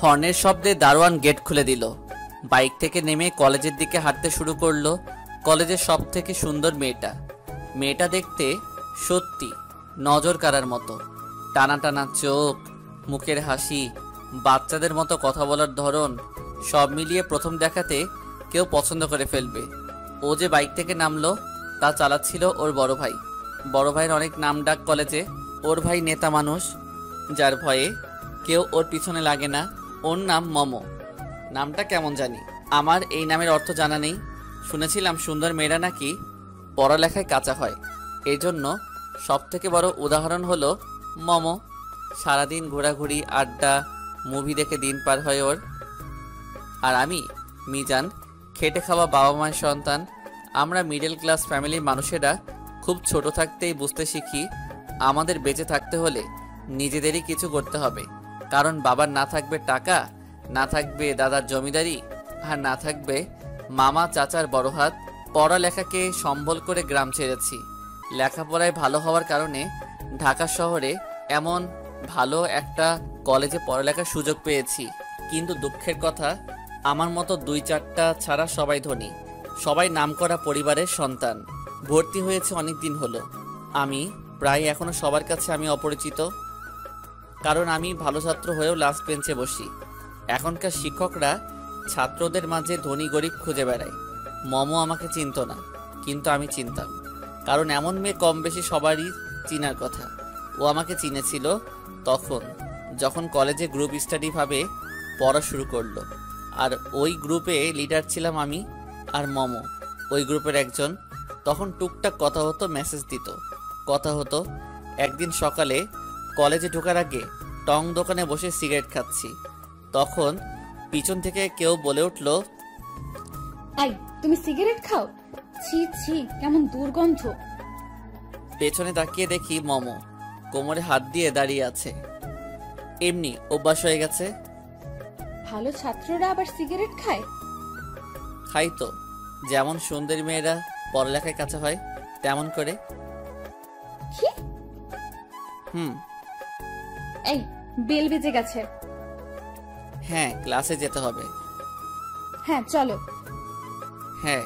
হর্নের শব্দে দারোয়ান গেট খুলে দিল। বাইক থেকে নেমে কলেজের দিকে হাঁটতে শুরু করলো। কলেজের সব থেকে সুন্দর মেয়েটা দেখতে সত্যি নজর কাড়ার মতো। টানা টানা চোখ, মুখের হাসি, বাচ্চাদের মতো কথা বলার ধরন, সব মিলিয়ে প্রথম দেখাতে কেউ পছন্দ করে ফেলবে। ও যে বাইক থেকে নামলো তা চালাচ্ছিল ওর বড় ভাই। বড় ভাইয়ের অনেক নাম ডাক কলেজে। ওর ভাই নেতা মানুষ, যার ভয়ে কেউ ওর পিছনে লাগে না। ওর নাম মমো। নামটা কেমন জানি, আমার এই নামের অর্থ জানা নেই। শুনেছিলাম সুন্দর মেয়েরা নাকি পড়ালেখায় কাঁচা হয়। এই জন্য সব থেকে বড় উদাহরণ হলো মমো। সারাদিন ঘোরাঘুরি, আড্ডা, মুভি দেখে দিন পার হয় ওর। আর আমি মিজান, খেটে খাওয়া বাবা মায়ের সন্তান। আমরা মিডল ক্লাস ফ্যামিলির মানুষেরা খুব ছোট থাকতেই বুঝতে শিখি আমাদের বেঁচে থাকতে হলে নিজেদেরই কিছু করতে হবে। কারণ বাবার না থাকবে টাকা, না থাকবে দাদার জমিদারি, আর না থাকবে মামা চাচার বড় হাত। পড়ালেখাকে সম্বল করে গ্রাম ছেড়েছি। লেখাপড়ায় ভালো হওয়ার কারণে ঢাকা শহরে এমন ভালো একটা কলেজে পড়ালেখার সুযোগ পেয়েছি। কিন্তু দুঃখের কথা, আমার মতো 2-4টা ছাড়া সবাই ধনী, সবাই নামকরা পরিবারের সন্তান। ভর্তি হয়েছে অনেক দিন হলো। আমি প্রায় এখনো সবার কাছে আমি অপরিচিত, কারণ আমি ভালো ছাত্র হয়েও লাস্ট বেঞ্চে বসি। এখনকার শিক্ষকরা ছাত্রদের মাঝে ধনী গরিব খুঁজে বেড়ায়। মমো আমাকে চিনত না, কিন্তু আমি চিনতাম, কারণ এমন মেয়ে কম বেশি সবারই চিনার কথা। ও আমাকে চিনেছিল তখন, যখন কলেজে গ্রুপ স্টাডি ভাবে পড়া শুরু করলো। আর ওই গ্রুপে লিডার ছিলাম আমি আর মমো, ওই গ্রুপের একজন। তখন টুকটাক কথা হতো, মেসেজ দিত, কথা হতো। একদিন সকালে কলেজে ঢোকার আগে টং দোকানে বসে সিগারেট খাচ্ছি, তখন পিছন থেকে কেউ বলে উঠল, এই তুমি সিগারেট খাও? ছি ছি, কেমন দুর্গন্ধ। পেছনে তাকিয়ে দেখি মমো কোমরে হাত দিয়ে দাঁড়িয়ে আছে। এমনি অভ্যাস হয়ে গেছে। ভালো ছাত্ররা আবার সিগারেট খায়? খাই তো, যেমন সুন্দরী মেয়েরা পড়ালেখায় কাছে হয় তেমন করে। কি? হুম। এই বেল বেজে গেছে। হ্যাঁ, ক্লাসে যেতে হবে। হ্যাঁ চলো। হ্যাঁ।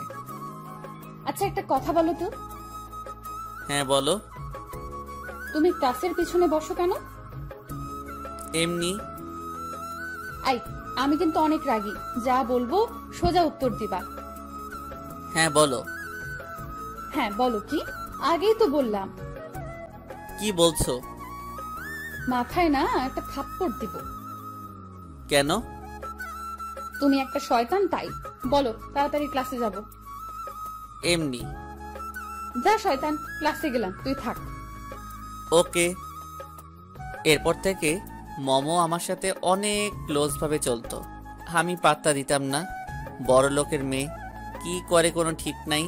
আচ্ছা একটা কথা বলো তো। হ্যাঁ বলো। তুমি ক্লাসের পিছনে বসো কেন? এমনি। এই আমি কিন্তু অনেক রাগী, যা বলবো সোজা উত্তর দিবা। হ্যাঁ বলো। হ্যাঁ বলো। কি? আগেই তো বললাম। কি বলছো? মাথায় না একটা থাপ্পড় দিব। কেন? তুমি একটা শয়তান, তাই। বলো তাড়াতাড়ি ক্লাসে যাব। এমনি। যা শয়তান, ক্লাসে গেলাম, তুই থাক। ওকে। এরপর থেকে মমো আমার সাথে অনেক ক্লোজ ভাবে চলতো। আমি পাত্তা দিতাম না। বড় লোকের মেয়ে, কি করে কোনো ঠিক নাই।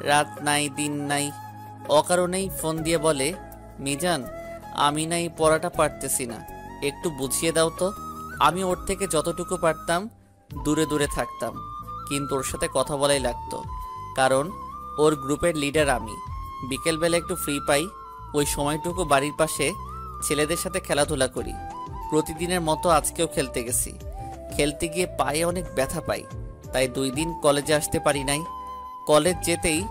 রাত নাই দিন নাই, অকারণেই ফোন দিয়ে বলে, মিজান আমি নাই পড়াটা পারতেছি না, একটু বুঝিয়ে দাও তো। আমি ওর থেকে যতটুকু পারতাম দূরে দূরে থাকতাম, কিন্তু ওর সাথে কথা বলাই লাগতো, কারণ ওর গ্রুপের লিডার আমি। বিকেলবেলা একটু ফ্রি পাই, ওই সময়টুকু বাড়ির পাশে ছেলেদের সাথে খেলাধুলা করি। প্রতিদিনের মতো আজকেও খেলতে গেছি। খেলতে গিয়ে পায়ে অনেক ব্যথা পাই, তাই 2 দিন কলেজে আসতে পারি নাই। কলেজ যেতেই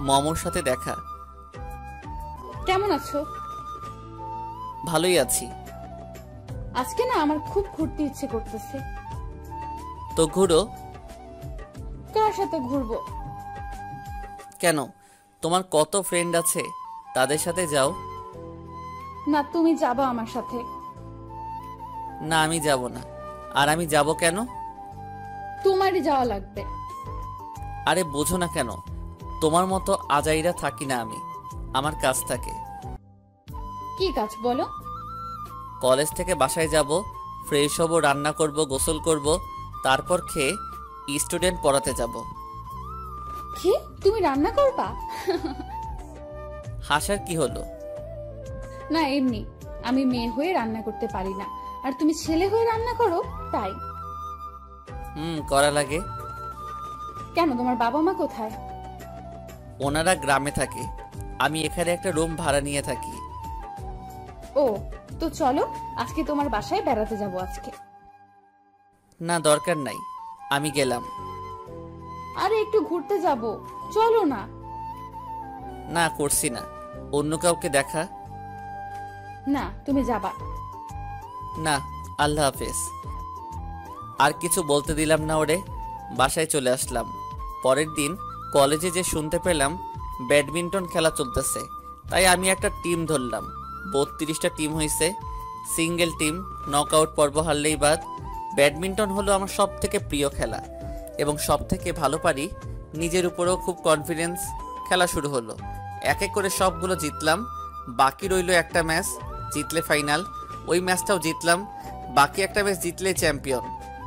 মমোর সাথে দেখা। কেমন আছো? ভালোই আছি। আজকে না আমার খুব ঘুরতে ইচ্ছে করতেছে। তো ঘুরো। কার সাথে ঘুরবো? কেন, তোমার কত ফ্রেন্ড আছে, তাদের সাথে যাও। না তুমি যাবা আমার সাথে। না আমি যাব না। আর আমি যাব কেন? তোমারই যাওয়া লাগবে। আরে বোঝো না কেন, তোমার মতো আজাইরা থাকি না আমি, আমার কাজ থাকে। কি কাজ বলো? কলেজ থেকে বাসায় যাব, ফ্রেশ হব, রান্না করব, গোসল করব, তারপর খেয়ে স্টুডেন্ট পড়াতে যাব। কি তুমি রান্না করবা? হাসার কি হলো? না এমনি, আমি মেয়ে হয়ে রান্না করতে পারি না, আর তুমি ছেলে হয়ে রান্না করো, তাই। করা লাগে। কেন, তোমার বাবা মা কোথায়? ওনারা গ্রামে থাকে, আমি এখানে একটা রুম ভাড়া নিয়ে থাকি। ও, তো চলো আজকে তোমার বাসায় বেড়াতে যাব আজকে। না দরকার নাই, আমি গেলাম। আরে একটু ঘুরতে যাব, চলো না। না করছি না, অন্য কাউকে দেখা। না তুমি যাবা। না, আল্লাহ হাফেজ। আর কিছু বলতে দিলাম না ওরে, বাসায় চলে আসলাম। পরের দিন কলেজে যে শুনতে পেলাম ব্যাডমিন্টন খেলা চলতেছে, তাই আমি একটা টিম ধরলাম। 32টা টিম হয়েছে, সিঙ্গেল টিম, নকআউট পর্ব হারলেই বাদ। ব্যাডমিন্টন হলো আমার সব থেকে প্রিয় খেলা এবং সব থেকে ভালো পারি। নিজের উপরেও খুব কনফিডেন্স। খেলা শুরু হলো, এক এক করে সবগুলো জিতলাম। বাকি রইল একটা ম্যাচ, জিতলে ফাইনাল। ওই ম্যাচটাও জিতলাম। বাকি একটা ম্যাচ জিতলেই চ্যাম্পিয়ন।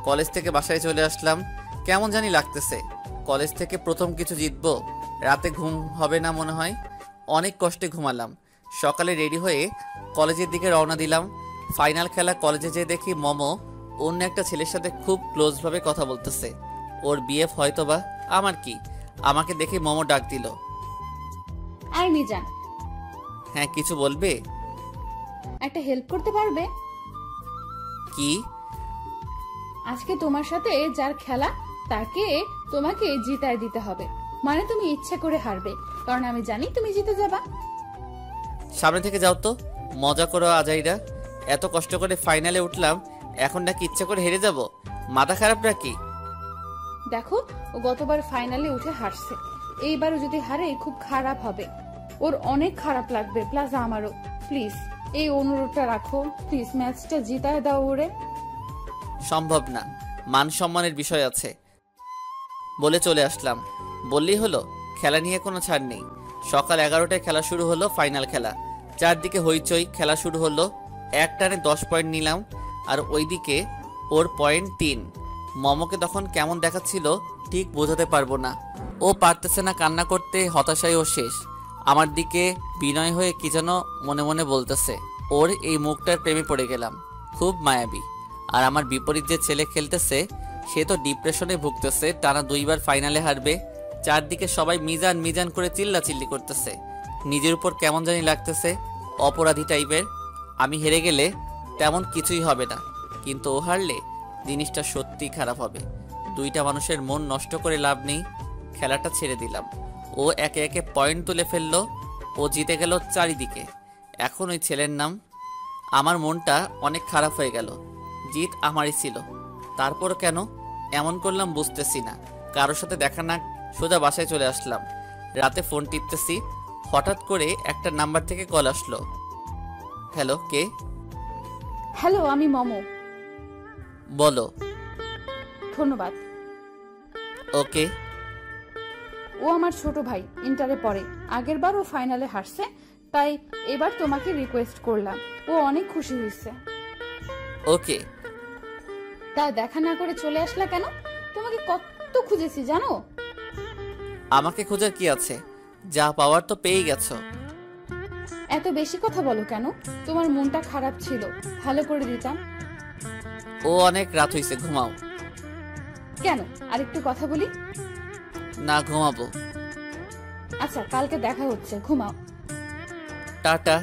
কলেজ থেকে বাসায় চলে আসলাম, কেমন জানি লাগতেছে। কলেজ থেকে প্রথম কিছু জিতবো, রাতে ঘুম হবে না মনে হয়। অনেক কষ্টে ঘুমালাম। সকালে রেডি হয়ে কলেজের দিকে রওনা দিলাম। ফাইনাল খেলা কলেজে যেয়ে দেখি মমো অন্য একটা ছেলের সাথে খুব ক্লোজভাবে কথা বলতেছে। ওর বিএফ হয়তোবা। আমার কি, আমাকে দেখে মমো ডাক দিল। আই মিজান, হ্যাঁ কিছু বলবে? একটা হেল্প করতে পারবে? কি? আজকে তোমার সাথে যার খেলা তাকে তোমাকে জিতায় দিতে হবে। মানে তুমি ইচ্ছা করে হারবে, কারণ আমি জানি তুমি জিতে যাবা। সামনে থেকে যাও তো, মজা করো আজাইরা। এত কষ্ট করে ফাইনালে উঠলাম, এখন নাকি ইচ্ছা করে হেরে যাব? মাথা খারাপ নাকি? দেখো, ও গতবার ফাইনালে উঠে হারছে, এইবারও যদি হারে খুব খারাপ হবে। ওর অনেক খারাপ লাগবে, প্লাস আমারও। প্লিজ এই অনুরোধটা রাখো, প্লিজ ম্যাচটা জিতায় দাও ওরে। সম্ভব না, মান সম্মানের বিষয় আছে বলে চলে আসলাম। বললেই হলো, খেলা নিয়ে কোনো ছাড় নেই। সকাল 11টায় খেলা শুরু হলো, ফাইনাল খেলা। চারদিকে হইচই, খেলা শুরু হলো। এক টানে 10 পয়েন্ট নিলাম, আর ওইদিকে ওর পয়েন্ট 3। মমকে তখন কেমন দেখাচ্ছিল ঠিক বোঝাতে পারবো না। ও পারতেছে না কান্না করতে, হতাশায় ও শেষ। আমার দিকে বিনয় হয়ে কি যেন মনে মনে বলতেছে। ওর এই মুখটার প্রেমে পড়ে গেলাম, খুব মায়াবী। আর আমার বিপরীত যে ছেলে খেলতেছে সে তো ডিপ্রেশনে ভুগতেছে, টানা 2বার ফাইনালে হারবে। চারদিকে সবাই মিজান মিজান করে চিল্লাচিল্লি করতেছে। নিজের উপর কেমন জানি লাগতেছে, অপরাধী টাইপের। আমি হেরে গেলে তেমন কিছুই হবে না, কিন্তু ও হারলে জিনিসটা সত্যি খারাপ হবে। দুইটা মানুষের মন নষ্ট করে লাভ নেই। খেলাটা ছেড়ে দিলাম। ও একে একে পয়েন্ট তুলে ফেললো। ও জিতে গেল চারিদিকে। এখন ওই ছেলের নাম। আমার মনটা অনেক খারাপ হয়ে গেল। জিত আমারই ছিল, তারপর কেন এমন করলাম বুঝতেছি না। কারোর সাথে দেখা না, সোজা বাসায় চলে আসলাম। রাতে ফোন টিপতেছি, হঠাৎ করে একটা নাম্বার থেকে কল আসলো। হ্যালো, কে? হ্যালো, আমি মমো। বলো। ধন্যবাদ। ওকে। ও আমার ছোট ভাই, ইন্টারে পড়ে। আগের বার ও ফাইনালে হারছে, তাই এবার তোমাকে রিকোয়েস্ট করলাম। ও অনেক খুশি হয়েছে। ওকে। তা দেখা না করে চলে আসলা কেন? তোমাকে কত খুঁজেছি জানো? আমাকে খোঁজার কি আছে, যা পাওয়ার তো পেয়ে গেছো। এত বেশি কথা বলো কেন? তোমার মনটা খারাপ ছিল, ভালো করে দিতাম। ও অনেক রাত হইছে, ঘুমাও। কেন, আরেকটু কথা বলি? না, ঘুমাবো। আচ্ছা, কালকে দেখা হচ্ছে, ঘুমাও। টাটা।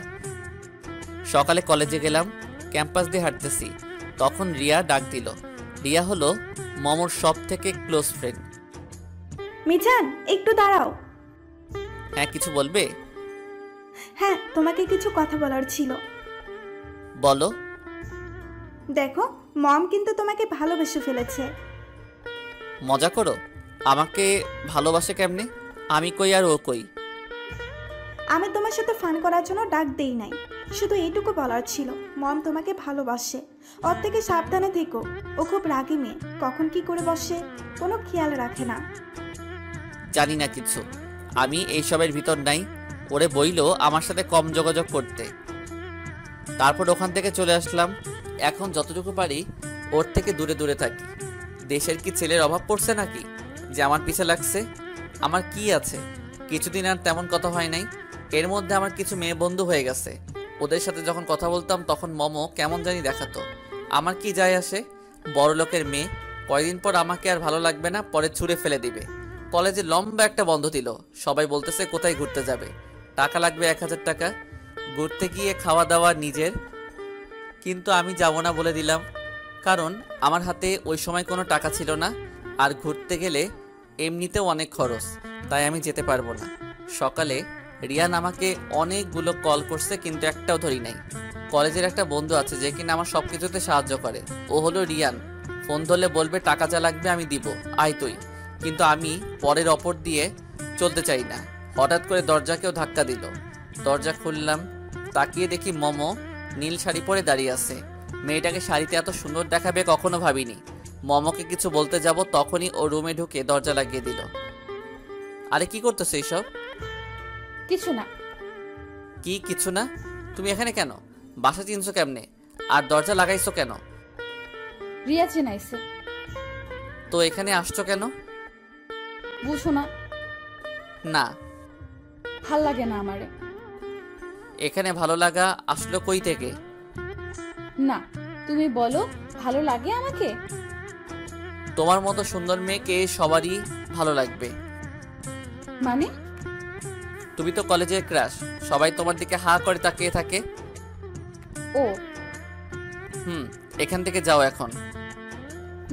সকালে কলেজে গেলাম, ক্যাম্পাস দিয়ে হাঁটতেছি, তখন রিয়া ডাক দিল। রিয়া হলো মমর সব থেকে ক্লোজ ফ্রেন্ড। মিজান, একটু দাঁড়াও। হ্যাঁ, কিছু বলবে? হ্যাঁ, তোমাকে কিছু কথা বলার ছিল। বলো। দেখো, মম কিন্তু তোমাকে ভালোবেসে ফেলেছে। মজা করো? আমাকে ভালোবাসে কেমনে? আমি কই আর ও কই? আমি তোমার সাথে ফান করার জন্য ডাক দেই নাই, শুধু এইটুকু বলার ছিল, মম তোমাকে ভালোবাসে। ওর থেকে সাবধানে থেকো। ও খুব রাগী মেয়ে, কখন কি করে বসে কোনো খেয়াল রাখে না। জানি না কিছু, আমি এইসবের ভিতর নাই। ওরে বইলো আমার সাথে কম যোগাযোগ করতে। তারপর ওখান থেকে চলে আসলাম। এখন যতটুকু পারি ওর থেকে দূরে দূরে থাকি। দেশের কি ছেলের অভাব পড়ছে নাকি যে আমার পিছে লাগছে? আমার কি আছে, কিছুদিন আর তেমন কথা হয় নাই। এর মধ্যে আমার কিছু মেয়ে বন্ধু হয়ে গেছে। ওদের সাথে যখন কথা বলতাম তখন মমো কেমন জানি দেখাতো। আমার কি যায় আসে? বড় লোকের মেয়ে, কয়দিন পর আমাকে আর ভালো লাগবে না, পরে ছুঁড়ে ফেলে দিবে। কলেজে লম্বা একটা বন্ধ দিল, সবাই বলতেছে কোথায় ঘুরতে যাবে, টাকা লাগবে 1000 টাকা, ঘুরতে গিয়ে খাওয়া দাওয়া নিজের। কিন্তু আমি যাব না বলে দিলাম। কারণ আমার হাতে ওই সময় কোনো টাকা ছিল না, আর ঘুরতে গেলে এমনিতেও অনেক খরচ, তাই আমি যেতে পারবো না। সকালে রিয়ান আমাকে অনেকগুলো কল করছে, কিন্তু একটাও ধরি নাই। কলেজের একটা বন্ধু আছে যে কিনা আমার সব কিছুতে সাহায্য করে, ও হলো রিয়ান। ফোন ধরলে বলবে টাকা যা লাগবে আমি দিব, আয় তুই। কিন্তু আমি পরের অপর দিয়ে চলতে চাই না। হঠাৎ করে দরজাকেও ধাক্কা দিল, দরজা খুললাম, তাকিয়ে দেখি মমো নীল শাড়ি পরে দাঁড়িয়ে আছে। মেয়েটাকে শাড়িতে এত সুন্দর দেখাবে কখনো ভাবিনি। মমকে কিছু বলতে যাব, তখনই ও রুমে ঢুকে দরজা লাগিয়ে দিল। আরে কি করতেছো এইসব? কিছু না। কি কিছু না? তুমি এখানে কেন? বাসা চিনছো কেমনে? আর দরজা লাগাইছো কেন? রিয়া চেনাইছে। তো এখানে আসছো কেন? বুঝো না? না। ভাল লাগে না আমারে। এখানে ভালো লাগা আসলো কই থেকে? না, তুমি বলো ভালো লাগে আমাকে? তোমার মতো সুন্দর মেয়েকে সবারই ভালো লাগবে। মানে? তুমি তো কলেজের ক্রাশ, সবাই তোমার দিকে হা করে তাকিয়ে থাকে। ও এখান থেকে যাও এখন।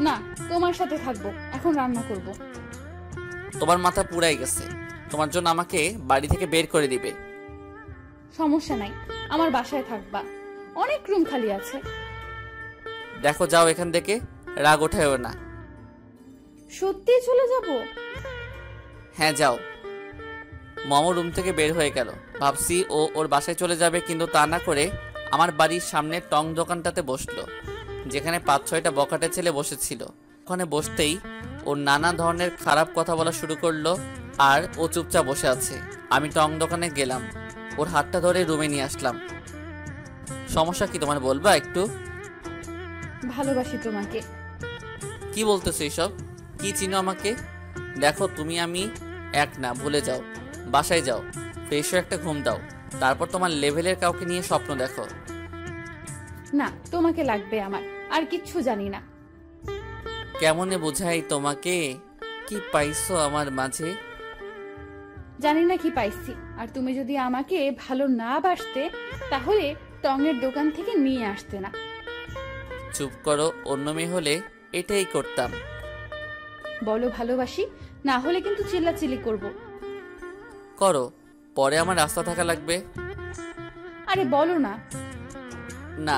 না, তোমার সাথে থাকবো, এখন রান্না করব। তোমার মাথা পুরাই গেছে, তোমার জন্য আমাকে বাড়ি থেকে বের করে দিবে। সমস্যা নাই, আমার বাসায় থাকবা, অনেক রুম খালি আছে। দেখো যাও এখান থেকে, রাগ ওঠায়ও না। সত্যি চলে যাব? হ্যাঁ যাও। মমো রুম থেকে বের হয়ে গেল। ভাবছি ও ওর বাসায় চলে যাবে, কিন্তু তা না করে আমার বাড়ির সামনে টং দোকানটাতে বসলো, যেখানে 5-6টা বখাটে ছেলে বসেছিল। ওখানে বসতেই ও নানা ধরনের খারাপ কথা বলা শুরু করলো, আর ও চুপচাপ বসে আছে। আমি টং দোকানে গেলাম, ওর হাতটা ধরে রুমে নিয়ে আসলাম। সমস্যা কি তোমার, বলবা একটু? ভালোবাসি তোমাকে। কি বলতেছো এইসব? কি চিনো আমাকে? দেখো তুমি আমি এক না, ভুলে যাও। বাসায় যাও, ফ্রেশ হয়ে একটা ঘুম দাও, তারপর তোমার লেভেলের কাউকে নিয়ে স্বপ্ন দেখো। না, তোমাকে লাগবে আমার, আর কিচ্ছু জানি না। কেমনে বোঝাই তোমাকে? কি পাইছো আমার মাঝে? জানি না কি পাইছি। আর তুমি যদি আমাকে ভালো না বাসতে, তাহলে টঙের দোকান থেকে নিয়ে আসতে না। চুপ করো, অন্য মেয়ে হলে এটাই করতাম। বলো ভালোবাসি, না হলে কিন্তু চিল্লাচিল্লি করব। করো, পরে আমার রাস্তা থাকা লাগবে। আরে বলো না। না।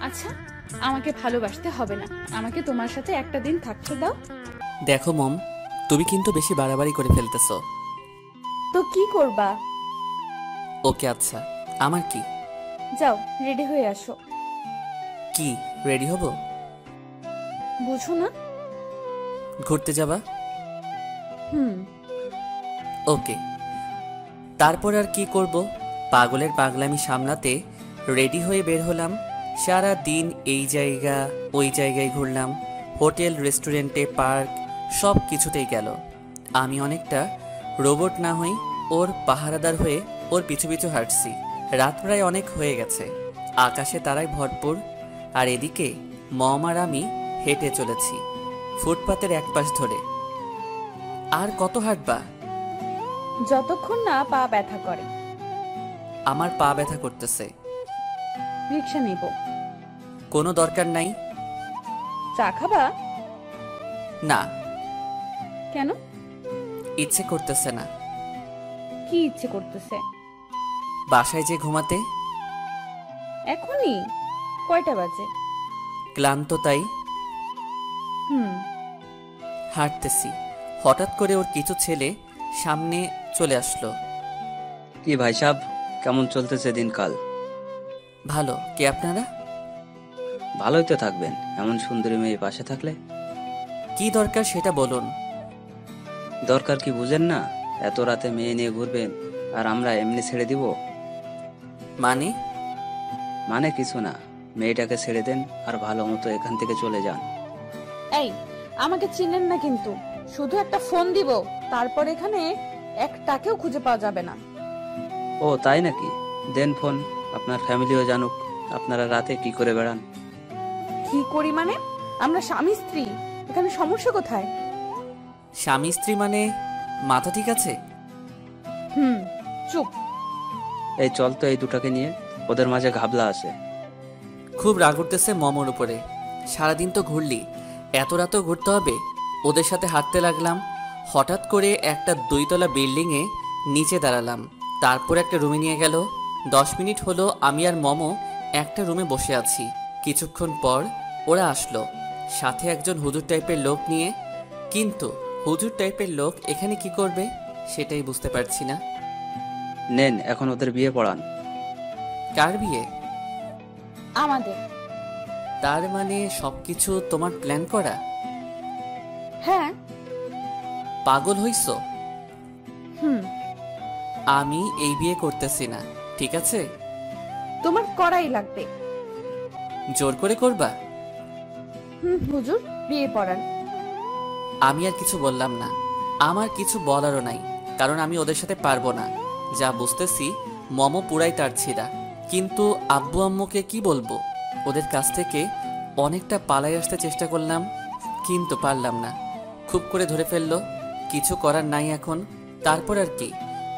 আচ্ছা, আমাকে ভালোবাসতে হবে না, আমাকে তোমার সাথে একটা দিন থাকতে দাও। দেখো মম, তুমি কিন্তু বেশি বাড়াবাড়ি করে ফেলতেছো। তো কি করবা? ওকে আচ্ছা, আমার কি? যাও রেডি হয়ে আসো। কি রেডি হব? বুঝো না? ঘুরতে যাবা? ওকে। তারপর আর কি করব, পাগলের পাগলামি সামলাতে রেডি হয়ে বের হলাম। সারা দিন এই জায়গা ওই জায়গায় ঘুরলাম, হোটেল, রেস্টুরেন্টে, পার্ক, সব কিছুতেই গেল। আমি অনেকটা রোবট না হই, ওর পাহারাদার হয়ে ওর পিছু পিছু হাঁটছি। রাত প্রায় অনেক হয়ে গেছে, আকাশে তারায় ভরপুর, আর এদিকে মম আর আমি হেঁটে চলেছি ফুটপাতের এক পাশ ধরে। আর কত হাঁটবা? যতক্ষণ না পা ব্যথা করে। আমার পা ব্যথা করতেছে। রিক্সা নিব। কোনো দরকার নাই। চা খাবা? না। কেন? ইচ্ছে করতেছে না। কি ইচ্ছে করতেছে? বাসায় যে ঘুমাতে। এখনই? কয়টা বাজে? ক্লান্ত তাই। হাঁটতেছি, হঠাৎ করে ওর কিছু ছেলে সামনে চলে আসলো। কি ভাই সাহেব, কেমন চলতেছে দিনকাল? ভালো। কে আপনারা? ভালোই তো থাকবেন, এমন সুন্দরী মেয়ে পাশে থাকলে। কি দরকার সেটা বলুন। দরকার কি বুঝেন না? এত রাতে মেয়ে নিয়ে ঘুরবেন, আর আমরা এমনি ছেড়ে দিব? মানে? মানে কিছু না, মেয়েটাকে ছেড়ে দেন আর ভালো মতো এখান থেকে চলে যান। এই, আমাকে চিনেন না কিন্তু, শুধু একটা ফোন দিব, তারপর এখানে একটাকেও খুঁজে পাওয়া যাবে না। ও তাই নাকি? দেন ফোন, আপনার ফ্যামিলিও জানুক আপনারা রাতে কি করে বেড়ান। কি করি মানে? আমরা স্বামী স্ত্রী, এখানে সমস্যা কোথায়? স্বামী স্ত্রী মানে? মাথা ঠিক আছে? চুপ। এই চল তো এই দুটাকে নিয়ে, ওদের মাঝে ঘাবলা আছে। খুব রাগ উঠতেছে মমর উপরে, সারাদিন তো ঘুরলি, এত রাতও ঘুরতে হবে? ওদের সাথে হাঁটতে লাগলাম। হঠাৎ করে একটা 2 তলা বিল্ডিংয়ে নিচে দাঁড়ালাম। তারপর একটা রুমে নিয়ে গেল। 10 মিনিট হলো আমি আর মমো একটা রুমে বসে আছি। কিছুক্ষণ পর ওরা আসলো, সাথে একজন হুজুর টাইপের লোক নিয়ে। কিন্তু হুজুর টাইপের লোক এখানে কি করবে সেটাই বুঝতে পারছি না। নেন, এখন ওদের বিয়ে পড়ান। কার বিয়ে? আমাদের। তার মানে সবকিছু তোমার প্ল্যান করা? হ্যাঁ। পাগল হইছো? হুম। আমি এই বিয়ে করতেছি না, ঠিক আছে? তোমার করাই লাগবে। জোর করে করবা? হুজুর বিয়ে পড়ান। আমি আর কিছু বললাম না। আমার কিছু বলারও নাই, কারণ আমি ওদের সাথে পারবো না। যা বুঝতেছি মমো পুরাই তার ছিঁড়া। কিন্তু আব্বু আম্মুকে কি বলবো? ওদের কাছ থেকে অনেকটা পালাই আসতে চেষ্টা করলাম, কিন্তু পারলাম না। খুব করে ধরে ফেললো, কিছু করার নাই এখন। তারপর আর কি,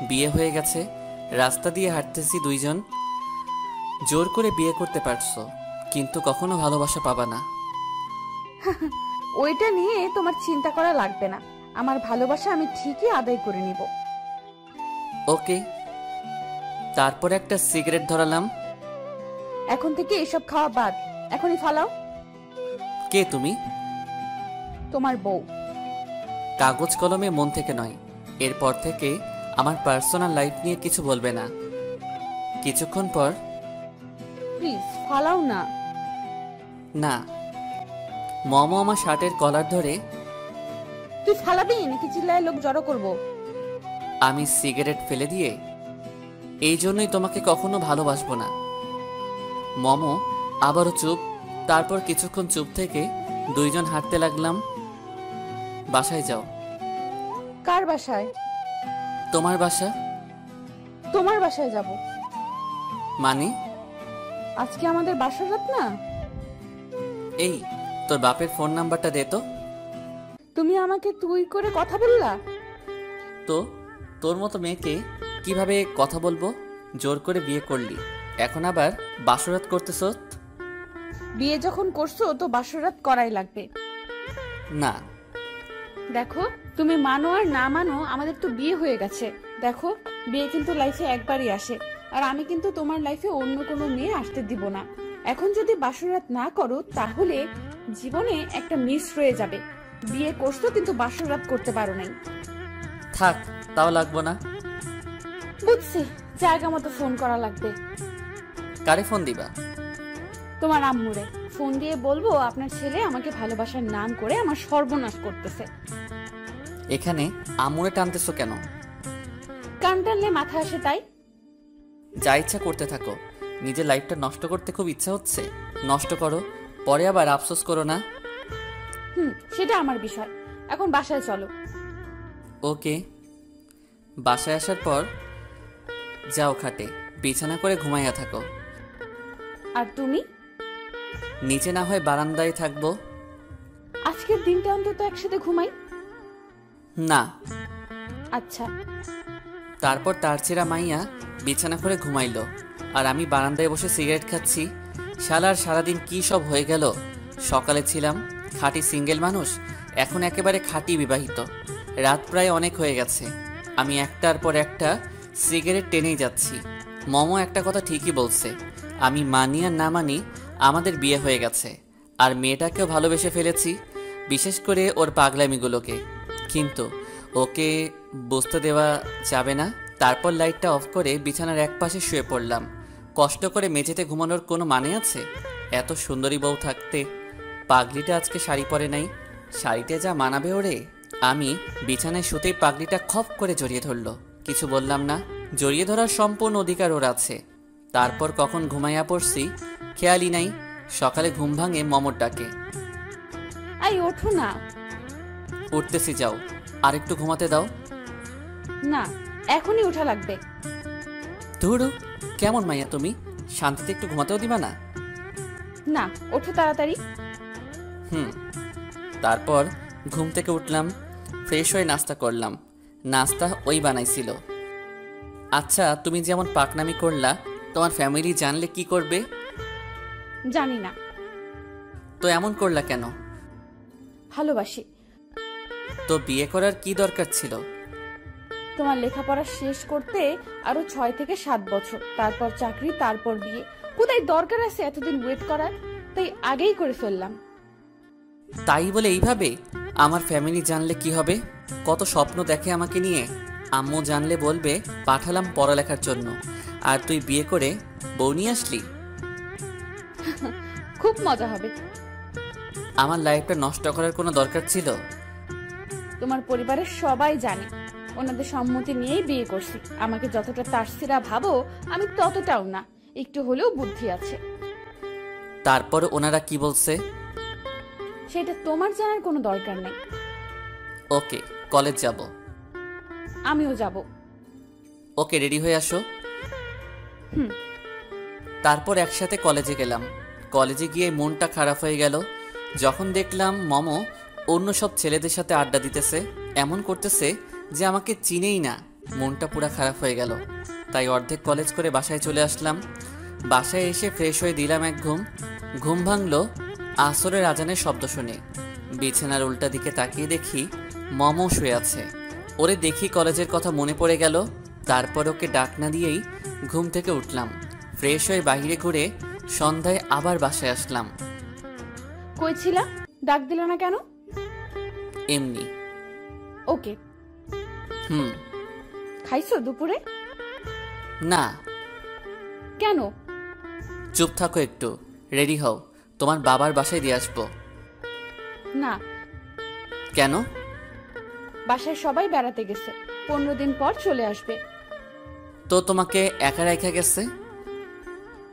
বিয়ে হয়ে গেছে। রাস্তা দিয়ে হাঁটতেছি দুইজন। জোর করে বিয়ে করতে পারছো, কিন্তু কখনো ভালোবাসা পাবা না। ওইটা নিয়ে তোমার চিন্তা করা লাগবে না। আমার ভালোবাসা আমি ঠিকই আদায় করে নিব। ওকে। তারপর একটা সিগারেট ধরালাম। এখন থেকে এসব খাওয়া বাদ, এখনই ফালাও। কে তুমি? তোমার বউ। কাগজ কলমে, মন থেকে নয়। এরপর থেকে আমার পার্সোনাল লাইফ নিয়ে কিছু বলবে না। কিছুক্ষণ পর, প্লিজ ফালাও না। না। মমো আমার শার্টের কলার ধরে। তুই ফালাবি নাকি চিল্লায় লোক জড়ো করব? আমি সিগারেট ফেলে দিয়ে, এই জন্যই তোমাকে কখনো ভালোবাসবো না। মমো আবারও চুপ। তারপর কিছুক্ষণ চুপ থেকে দুইজন হাঁটতে লাগলাম। বাসায় যাও। কার বাসায়? তোমার বাসা। তোমার বাসায় যাব। মানে? আজকে আমাদের বাসর রাত না? এই, তোর বাপের ফোন নাম্বারটা দে তো। তুমি আমাকে তুই করে কথা বললা? তো তোর মতো মেয়েকে কিভাবে কথা বলবো? জোর করে বিয়ে করলি, এখন আবার বাসরাত করতেছ? বিয়ে যখন করছো তো বাসর রাত করাই লাগবে। না। দেখো, তুমি মানো আর না মানো, আমাদের তো বিয়ে হয়ে গেছে। দেখো, বিয়ে কিন্তু লাইফে একবারই আসে, আর আমি কিন্তু তোমার লাইফে অন্য কোনো মেয়ে আসতে দিব না। এখন যদি বাসরাত না করো তাহলে জীবনে একটা মিস রয়ে যাবে। বিয়ে করছো কিন্তু বাসরাত করতে পারো নাই। থাক, তাও লাগবো না। বুঝছি, জায়গা মতো ফোন করা লাগবে। কারে ফোন দিবা? তোমার আম্মুরে ফোন দিয়ে বলবো আপনার ছেলে আমাকে ভালোবাসার নাম করে আমার সর্বনাশ করতেছে। এখানে আমুরে টানতেছো কেন? কান টানলে মাথা আসে তাই। যা ইচ্ছা করতে থাকো। নিজের লাইফটা নষ্ট করতে খুব ইচ্ছা হচ্ছে, নষ্ট করো, পরে আবার আফসোস করো না। সেটা আমার বিষয়। এখন বাসায় চলো। ওকে। বাসায় আসার পর যাও খাটে বিছানা করে ঘুমাইয়া থাকো। আর তুমি? নিচে না হয় বারান্দায় থাকবো। আজকের দিনটা অন্তত একসাথে ঘুমাই। না। আচ্ছা। তারপর তার ছেঁড়া মাইয়া বিছানা করে ঘুমাইলো, আর আমি বারান্দায় বসে সিগারেট খাচ্ছি। শালার সারাদিন কি সব হয়ে গেল। সকালে ছিলাম খাঁটি সিঙ্গেল মানুষ, এখন একেবারে খাঁটি বিবাহিত। রাত প্রায় অনেক হয়ে গেছে, আমি একটার পর একটা সিগারেট টেনেই যাচ্ছি। মমো একটা কথা ঠিকই বলছে, আমি মানি আর না মানি আমাদের বিয়ে হয়ে গেছে, আর মেয়েটাকেও ভালোবেসে ফেলেছি, বিশেষ করে ওর পাগলামিগুলোকে। কিন্তু ওকে বুঝতে দেওয়া যাবে না। তারপর লাইটটা অফ করে বিছানার এক পাশে শুয়ে পড়লাম। কষ্ট করে মেঝেতে ঘুমানোর কোনো মানে আছে? এত সুন্দরী বউ থাকতে পাগলিটা আজকে শাড়ি পরে নাই, শাড়িতে যা মানাবে ওরে। আমি বিছানায় শুতেই পাগলিটা খপ করে জড়িয়ে ধরলো। কিছু বললাম না, জড়িয়ে ধরার সম্পূর্ণ অধিকার ওর আছে। তারপর কখন ঘুমাইয়া পড়ছি খেয়ালই নাই। সকালে ঘুম ভাঙে মমর ডাকে। আই ওঠো না। উঠতেছি, যাও, আর একটু ঘুমাতে দাও। না, এখনই ওঠা লাগবে। ধুরু, কেমন মাইয়া তুমি, শান্তিতে একটু ঘুমাতেও দিবা না? না, ওঠো তাড়াতাড়ি। তারপর ঘুম থেকে উঠলাম, ফ্রেশ হয়ে নাস্তা করলাম। নাস্তা ওই বানাইছিল। আচ্ছা, তুমি যেমন পাকনামি করলা, তোমার ফ্যামিলি জানলে কি করবে? জানি না। তো এমন করলা কেন? ভালোবাসি। তো বিয়ে করার কি দরকার ছিল? তোমার লেখাপড়া শেষ করতে আরো 6 থেকে 7 বছর, তারপর চাকরি, তারপর বিয়ে। কোথায় দরকার আছে এতদিন ওয়েট করার? তাই আগেই করে ফেললাম। তাই বলে এইভাবে? আমার ফ্যামিলি জানলে কি হবে? কত স্বপ্ন দেখে আমাকে নিয়ে। আম্মু জানলে বলবে পাঠালাম পড়ালেখার জন্য, আর তুই বিয়ে করে বউ নিয়ে আসলি। খুব মজা হবে। আমার লাইফটা নষ্ট করার কোনো দরকার ছিল? তোমার পরিবারের সবাই জানে, ওনাদের সম্মতি নিয়েই বিয়ে করছি। আমাকে যতটা তারসিরা ভাবো, আমি ততটাও না, একটু হলেও বুদ্ধি আছে। তারপর ওনারা কি বলছে? সেটা তোমার জানার কোনো দরকার নেই। ওকে, কলেজ যাব। আমিও যাব। ওকে, রেডি হয়ে আসো। হুম। তারপর একসাথে কলেজে গেলাম। কলেজে গিয়ে মনটা খারাপ হয়ে গেল যখন দেখলাম মমো অন্য সব ছেলেদের সাথে আড্ডা দিতেছে, এমন করতেছে যে আমাকে চিনেই না। মনটা পুরো খারাপ হয়ে গেল। তাই অর্ধেক কলেজ করে বাসায় চলে আসলাম। বাসায় এসে ফ্রেশ হয়ে দিলাম এক ঘুম। ঘুম ভাঙলো আসরের আজানের শব্দ শুনে। বিছানার উল্টা দিকে তাকিয়ে দেখি মমো শুয়ে আছে। ওরে দেখি কলেজের কথা মনে পড়ে গেল। তারপর ওকে ডাক না দিয়েই ঘুম থেকে উঠলাম। ফ্রেশ হয়ে বাইরে ঘুরে সন্ধ্যায় আবার বাসায় আসলাম। কই ছিলা? ডাক দিল না কেন? এমনি। ওকে। হুম। খাইছো দুপুরে? না। কেন? চুপ থাকো একটু, রেডি হও, তোমার বাবার বাসায় দিয়ে আসবো। না। কেন? বাসায় সবাই বেড়াতে গেছে, 15 দিন পর চলে আসবে। তো তোমাকে একা রেখে গেছে?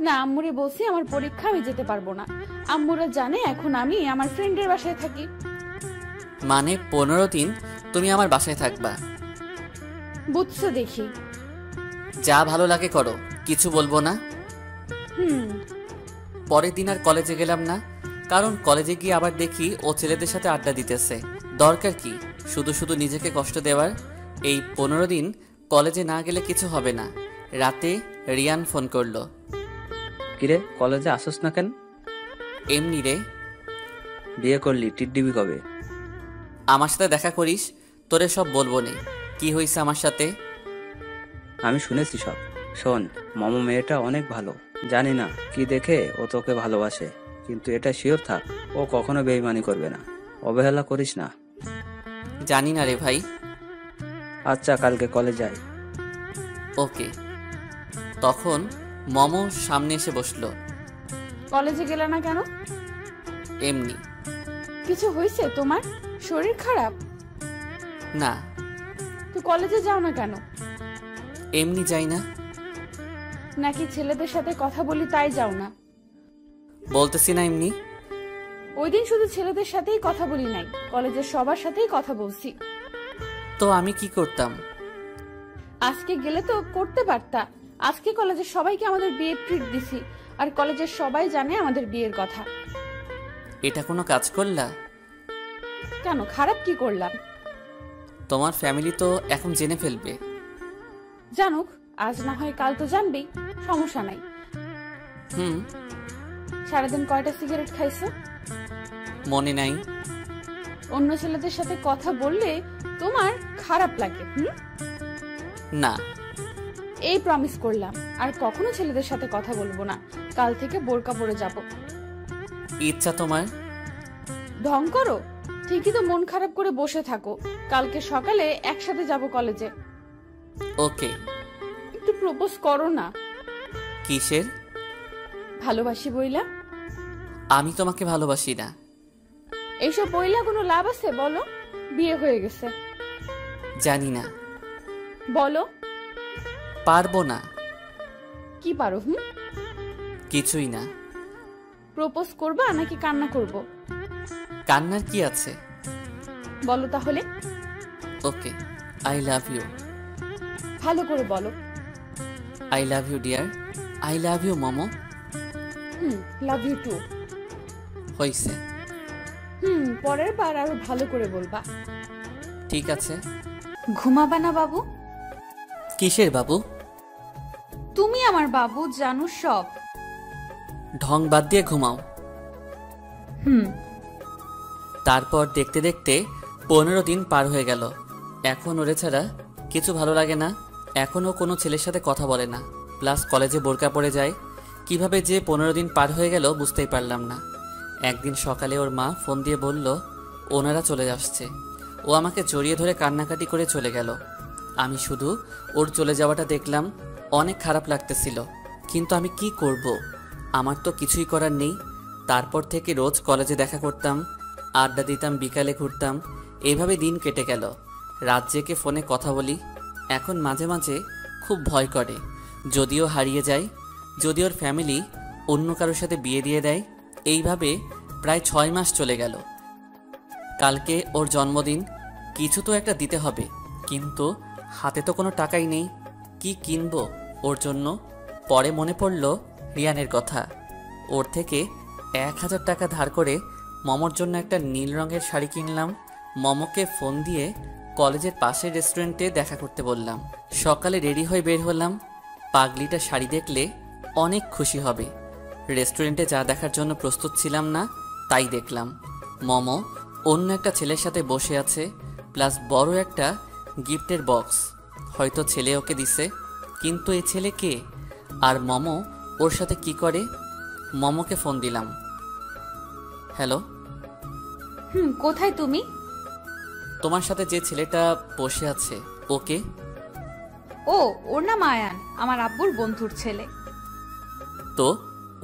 না, আম্মুরে বলছি আমার পরীক্ষা, আমি যেতে পারবো না। আম্মুরা জানে এখন আমি আমার ফ্রেন্ডের বাসায় থাকি। মানে 15 দিন তুমি আমার বাসায় থাকবা? বুঝছো দেখি। যা ভালো লাগে করো, কিছু বলবো না। হুম। পরের দিন আর কলেজে গেলাম না, কারণ কলেজে গিয়ে আবার দেখি ও ছেলেদের সাথে আড্ডা দিতেছে। দরকার কি শুধু শুধু নিজেকে কষ্ট দেওয়ার? এই 15 দিন কলেজে না গেলে কিছু হবে না। রাতে রিয়ান ফোন করলো। কিরে, কলেজে আসোস না কেন? এমনি রে। বিয়ে করলি, টিডডিবি কবে? আমার সাথে দেখা করিস, তোরে সব বলবো নে কি হয়েছে আমার সাথে। আমি শুনেছি সব। শোন, মামু মেয়েটা অনেক ভালো। জানি না কি দেখে ও তোকে ভালোবাসে, কিন্তু এটা শিওর থাক, ও কখনো বেইমানি করবে না। অবহেলা করিস না। জানি না রে ভাই। আচ্ছা, কালকে কলেজ যাই। ওকে। তখন মমো সামনে এসে বসলো। কলেজে গেলে না কেন? এমনি। কিছু হয়েছে তোমার? শরীর খারাপ? না। তো কলেজে যাও না কেন? এমনি যাই না। নাকি ছেলেদের সাথে কথা বলি তাই যাও না? বলতেছি না এমনি। ওই দিন শুধু ছেলেদের সাথেই কথা বলি নাই, কলেজের সবার সাথেই কথা বলছি। তো আমি কি করতাম? আজকে গেলে তো করতে পারতা। আজকে কলেজের সবাইকে আমাদের বিয়ের ট্রিট দিছি, আর কলেজের সবাই জানে আমাদের বিয়ের কথা। এটা কোনো কাজ করলা? কেন, খারাপ কি করলাম? তোমার ফ্যামিলি তো এখন জেনে ফেলবে। জানুক, আজ না হয় কাল তো জানবেই, সমস্যা নাই। হুম। সারাদিন কয়টা সিগারেট খাইছো? মনে নাই। অন্য ছেলেদের সাথে কথা বললে তোমার খারাপ লাগে? না। এই প্রমিস করলাম, আর কখনো ছেলেদের সাথে কথা বলবো না। কাল থেকে বোরকা পরে যাব। ইচ্ছা তোমার? ঢং করো? ঠিকই তো মন খারাপ করে বসে থাকো। কালকে সকালে একসাথে যাব কলেজে। ওকে। একটু প্রপোজ করো না। কিসের? ভালোবাসি বইলা। আমি তোমাকে ভালোবাসি না। এইসব বইলা কোনো লাভ আছে বলো? বিয়ে হয়ে গেছে। জানি না। বলো। পারবো না। কি পারো? কিছুই না। প্রপোজ করবা নাকি কান্না করব? কান্নার কি আছে? বলো তাহলে। Okay, I love you. ভালো করে বলো। I love you dear. I love you Momo. Love you too. হইছে। পরের বার আরো ভালো করে বলবা। ঠিক আছে। ঘুমাবা না বাবু? কিসের বাবু? তুমি আমার বাবু, জানো সব। ঢং বাদ দিয়ে ঘুমাও। হুম। তারপর দেখতে দেখতে 15 দিন পার হয়ে গেল। এখন ওরে ছাড়া কিছু ভালো লাগে না। এখনও কোনো ছেলের সাথে কথা বলে না, প্লাস কলেজে বোরকা পড়ে যায়। কিভাবে যে 15 দিন পার হয়ে গেল বুঝতেই পারলাম না। একদিন সকালে ওর মা ফোন দিয়ে বলল ওনারা চলে আসছে। ও আমাকে জড়িয়ে ধরে কান্নাকাটি করে চলে গেল। আমি শুধু ওর চলে যাওয়াটা দেখলাম, অনেক খারাপ লাগতেছিল, কিন্তু আমি কি করব? আমার তো কিছুই করার নেই। তারপর থেকে রোজ কলেজে দেখা করতাম, আড্ডা দিতাম, বিকালে ঘুরতাম, এইভাবে দিন কেটে গেল। রাত জেগে ফোনে কথা বলি। এখন মাঝে মাঝে খুব ভয় করে, যদিও হারিয়ে যায়, যদি ওর ফ্যামিলি অন্য কারোর সাথে বিয়ে দিয়ে দেয়। এইভাবে প্রায় 6 মাস চলে গেল। কালকে ওর জন্মদিন, কিছু তো একটা দিতে হবে, কিন্তু হাতে তো কোনো টাকাই নেই। কি কিনবো ওর জন্য? পরে মনে পড়ল রিয়ানের কথা। ওর থেকে 1000 টাকা ধার করে মমোর জন্য একটা নীল রঙের শাড়ি কিনলাম। মমোকে ফোন দিয়ে কলেজের পাশের রেস্টুরেন্টে দেখা করতে বললাম। সকালে রেডি হয়ে বের হলাম। পাগলিটা শাড়ি দেখলে অনেক খুশি হবে। রেস্টুরেন্টে যা দেখার জন্য প্রস্তুত ছিলাম না তাই দেখলাম। মমো অন্য একটা ছেলের সাথে বসে আছে, প্লাস বড় একটা গিফটের বক্স। হয়তো ছেলে ওকে দিছে, কিন্তু এই ছেলে কে? আর মমো ওর সাথে কি করে? মমোকে ফোন দিলাম। হ্যালো। কোথায় তুমি? তোমার সাথে যে ছেলেটা বসে আছে ওকে? ও, ওর নাম আয়ান, আমার আব্বুর বন্ধুর ছেলে। তো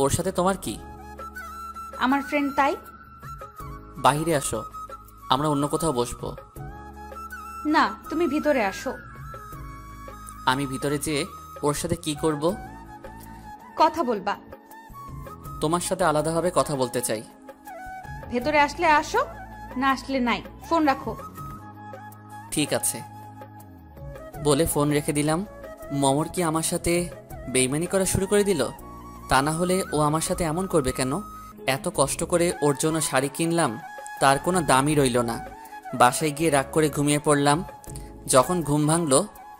ওর সাথে তোমার কি? আমার ফ্রেন্ড। তাই বাইরে আসো, আমরা অন্য কোথাও বসবো। না, তুমি ভিতরে আসো। আমি ভিতরে যেয়ে ওর সাথে কি করব? কথা বলবা। তোমার সাথে আলাদাভাবে কথা বলতে চাই। ভেতরে আসলে আসো, না আসলে নাই। ফোন রাখো। ঠিক আছে বলে ফোন রেখে দিলাম। মমর কি আমার সাথে বেইমানি করা শুরু করে দিল? তা না হলে ও আমার সাথে এমন করবে কেন? এত কষ্ট করে ওর জন্য শাড়ি কিনলাম, তার কোনো দামই রইল না। বাসায় গিয়ে রাগ করে ঘুমিয়ে পড়লাম। যখন ঘুম ভাঙলো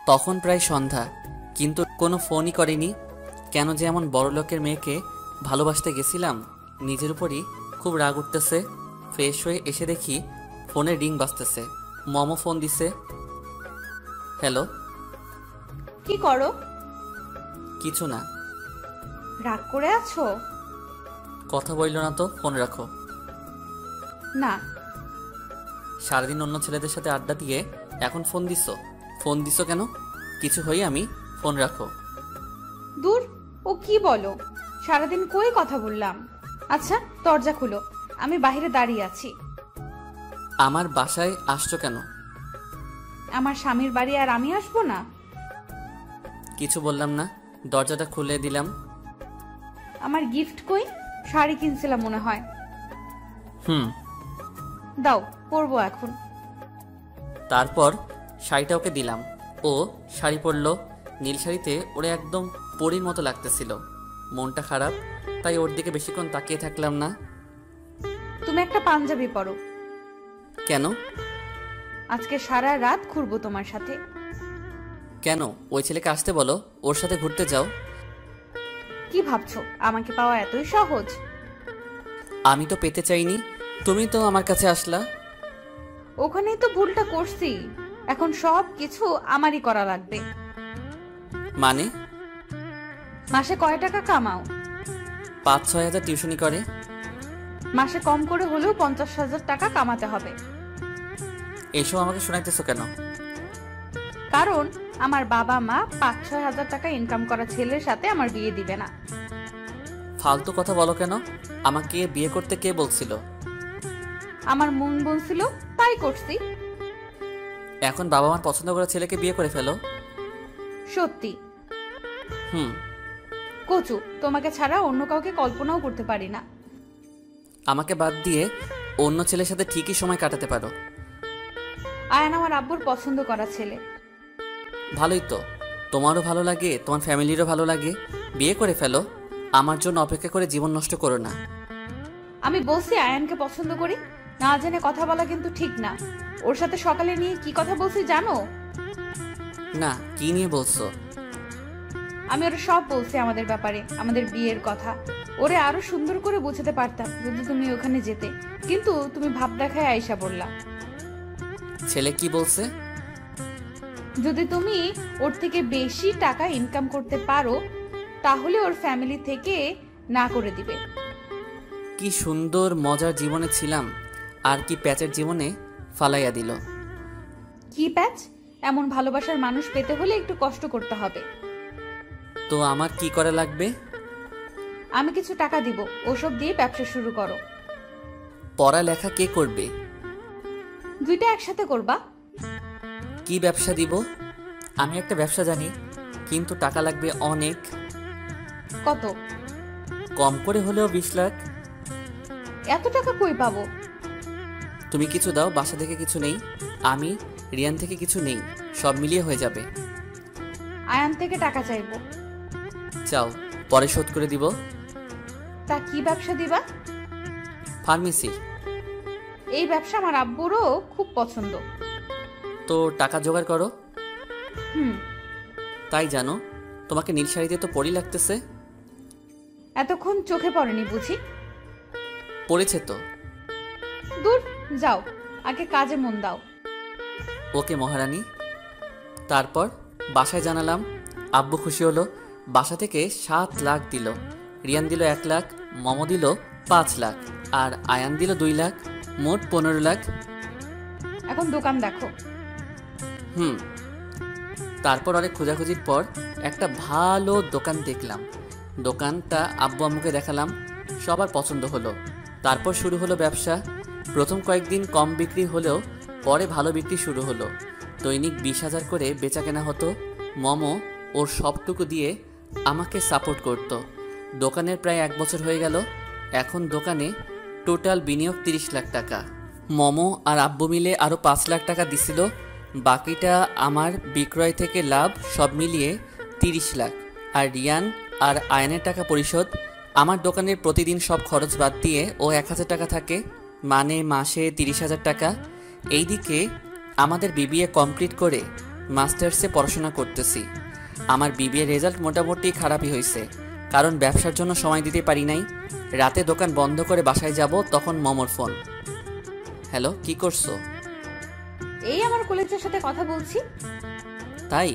তখন প্রায় সন্ধ্যা, কিন্তু কোনো ফোনই করেনি। কেন যে এমন বড়লোকের মেয়েকে ভালোবাসতে গেছিলাম? নিজের উপরই খুব রাগ উঠতেছে। ফ্রেশ হয়ে এসে দেখি ফোনের রিং বাজতেছে। মমো ফোন দিছে। হ্যালো। কি করো? কিছু না। রাগ করে আছো? কথা বললো না তো, ফোন রাখো। না। সারাদিন অন্য ছেলেদের সাথে আড্ডা দিয়ে এখন ফোন দিছো? ফোন দিছো কেন? কিছু হই আমি, ফোন রাখো। দূর, ও কি বলো? সারাদিন কই কথা বললাম। আচ্ছা, দরজা খুলো, আমি বাইরে দাঁড়িয়ে আছি। আমার বাসায় আসছো কেন? আমার স্বামীর বাড়ি আর আমি আসবো না? কিছু বললাম না, দরজাটা খুলে দিলাম। আমার গিফট কই? শাড়ি কিনছিলাম মনে হয়। দাও, পরবো এখন। তারপর শাড়িটা ওকে দিলাম। ও শাড়ি পরলো। নীল শাড়িতে ওরে একদম পরীর মতো লাগতেছিল। মনটা খারাপ, তাই ওর দিকে বেশিক্ষণ তাকিয়ে থাকলাম না। তুমি একটা পাঞ্জাবি পরো। কেন? আজকে সারা রাত ঘুরবো তোমার সাথে। কেন? ওই ছেলেকে আসতে বলো, ওর সাথে ঘুরতে যাও। কি ভাবছো আমাকে পাওয়া এতই সহজ? আমি তো পেতে চাইনি, তুমি তো আমার কাছে আসলা। ওখানেই তো ভুলটা করছি। এখন সব কিছু আমারই করা লাগবে। মানে? মাসে কয় টাকা কামাও? 5-6 হাজার টিউশনি করে। মাসে কম করে হলেও 50,000 টাকা কামাতে হবে। এসব আমাকে শোনাইতেছো কেন? কারণ আমার বাবা মা 5-6 হাজার টাকা ইনকাম করা ছেলের সাথে আমার বিয়ে দিবে না। ফালতু কথা বলো কেন? আমাকে বিয়ে করতে কে বলছিল? আমার মন বলছিল, তাই করছি। এখন বাবা মার পছন্দ করা ছেলেকে বিয়ে করে ফেলো। সত্যি। হুম। কচু, তোমাকে ছাড়া অন্য কাউকে কল্পনাও করতে পারি না। আমাকে বাদ দিয়ে অন্য ছেলের সাথে ঠিকই সময় কাটাতে পারো। আয়ান আমার আব্বুর পছন্দ করা ছেলে। ভালোই তো, তোমারও ভালো লাগে, তোমার ফ্যামিলিরও ভালো লাগে, বিয়ে করে ফেলো। আমার জন্য অপেক্ষা করে জীবন নষ্ট করো না। আমি বলছি আয়ানকে পছন্দ করি, না জেনে কথা বলা কিন্তু ঠিক না। ওর সাথে সকালে নিয়ে কি কথা বলছি জানো? না, কি নিয়ে বলছো? আমি ওরা সব বলছি আমাদের ব্যাপারে, আমাদের বিয়ের কথা। ওরে আরো সুন্দর করে বোঝাতে পারতাম যদি তুমি ওখানে যেতে, কিন্তু তুমি ভাব দেখায় আয়সা বললা। ছেলে কি বলছে? যদি তুমি ওর থেকে বেশি টাকা ইনকাম করতে পারো তাহলে ওর ফ্যামিলি থেকে না করে দিবে। কি সুন্দর মজার জীবনে ছিলাম, আর কি প্যাচের জীবনে ফালাইয়া দিল। কি প্যাচ? এমন ভালোবাসার মানুষ পেতে হলে একটু কষ্ট করতে হবে। তো আমার কি করা লাগবে? আমি কিছু টাকা দিব, ওসব দিয়ে ব্যবসা শুরু করো। পড়ালেখা কে করবে? দুইটা একসাথে করবা। কি ব্যবসা দিব? আমি একটা ব্যবসা জানি, কিন্তু টাকা লাগবে অনেক। কত? কম করে হলেও 20 লাখ। এত টাকা কই পাবো? তুমি কিছু দাও, বাসা থেকে কিছু নেই, আমি রিয়ান থেকে কিছু নেই, সব মিলিয়ে হয়ে যাবে। আয়ান থেকে টাকা চাইবো। চাও, পরে শোধ করে দিব। তা কি ব্যবসা দিবা? ফার্মেসি। এই ব্যবসা আমার আব্বুরও খুব পছন্দ। তো টাকা জোগাড় করো। হুম। তাই জানো, তোমাকে নীল শাড়িতে তো পরি লাগতেছে। এতক্ষণ চোখে পড়েনি বুঝি? পড়েছে তো। দূর যাও, আগে কাজে মন দাও। ওকে মহারানী। তারপর বাসায় জানালাম, আব্বু খুশি হলো। বাসা থেকে 7 লাখ দিল। রিয়ান দিল 1 লাখ, মম দিল 5 লাখ, আর আয়ান দিল 2 লাখ, মোট 15 লাখ। এখন দোকান দেখো। হুম। তারপর অনেক খোঁজাখুঁজির পর একটা ভালো দোকান দেখলাম। দোকানটা আব্বু আম্মুকে দেখালাম, সবার পছন্দ হলো। তারপর শুরু হলো ব্যবসা। প্রথম কয়েকদিন কম বিক্রি হলেও পরে ভালো বিক্রি শুরু হলো। দৈনিক 20,000 করে বেচা কেনা হতো। মমো ওর সবটুকু দিয়ে আমাকে সাপোর্ট করত। দোকানের প্রায় 1 বছর হয়ে গেল। এখন দোকানে টোটাল বিনিয়োগ 30 লাখ টাকা। মমো আর আব্বু মিলে আরও 5 লাখ টাকা দিছিল। বাকিটা আমার বিক্রয় থেকে লাভ, সব মিলিয়ে 30 লাখ। আর রিয়ান আর আয়নের টাকা পরিশোধ। আমার দোকানের প্রতিদিন সব খরচ বাদ দিয়ে ও 1,000 টাকা থাকে, মানে মাসে 30,000 টাকা। এইদিকে আমাদের বিবিএ কমপ্লিট করে মাস্টার্সে পড়াশোনা করতেছি। আমার বিবিএ রেজাল্ট মোটামুটি খারাপই হয়েছে, কারণ ব্যবসার জন্য সময় দিতে পারি নাই। রাতে দোকান বন্ধ করে বাসায় যাব, তখন মমর ফোন। হ্যালো, কি করছো? এই আমার কলেজের সাথে কথা বলছি। তাই?